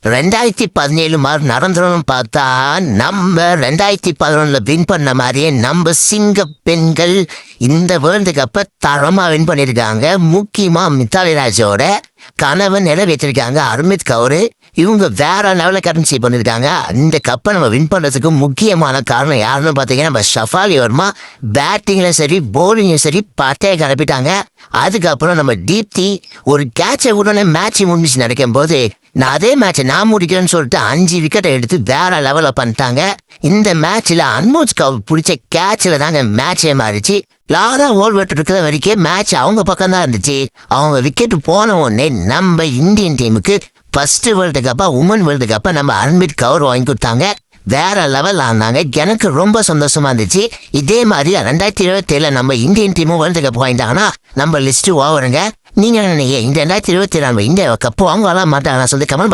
2017 மாதிரி நடந்துடும் பார்த்தா நம்ம 2011 வின் பண்ண மாதிரியே நம்ம சிங்க பெண்கள் இந்த வேர்ல்டு கப்பை தரமா வின் பண்ணியிருக்காங்க. முக்கியமா மித்தாலி ராஜோட கனவை நிறைவேற்றிருக்காங்க ஹர்மீத் கவுர். இவங்க வேற லெவலில் கரன்சி பண்ணியிருக்காங்க. இந்த கப்பை நம்ம வின் பண்ணுறதுக்கு முக்கியமான காரணம் யாருன்னு பார்த்தீங்கன்னா நம்ம ஷஃபாலி வர்மா. பேட்டிங்லையும் சரி பவுலிங்லையும் சரி பட்டையை கிளப்பிட்டாங்க. அதுக்கப்புறம் நம்ம தீப்தி ஒரு கேட்சை உடனே மேட்ச் முடிஞ்சு நடக்கும் போது அதே மேட்சை நான் முடிக்கிறேன்னு சொல்லிட்டு 5 விக்கெட்டை எடுத்து வேற லெவலில் பண்ணிட்டாங்க. இந்த மேட்ச்ல அன்மோஜ் கவுர் பிடிச்ச கேட்சில் தாங்க மேட்சே மாறிச்சு. லாரா ஓல்வெட் இருக்கிற வரைக்கும் மேட்ச் அவங்க பக்கம் தான் இருந்துச்சு. அவங்க விக்கெட் போன உடனே நம்ம இந்தியன் டீமுக்கு ஃபர்ஸ்ட் வேர்ல்டு கப்பா உமன் வேர்ல்டு கப்பை நம்ம ஹர்மீத் கவுர் வாங்கி கொடுத்தாங்க. வேற லெவல் ஆனாங்க. எனக்கு ரொம்ப சந்தோஷமா இருந்துச்சு. இதே மாதிரி 2027 நம்ம இந்தியன் டீமும் வேர்ல்டு கப் வாங்கிட்டாங்கன்னா நம்ம லிஸ்ட் ஓவருங்க. நீங்க நினைங்க இந்த 2027 இந்தியா கப்பு வாங்கலாம் மாட்டாங்க சொல்லி கமெண்ட்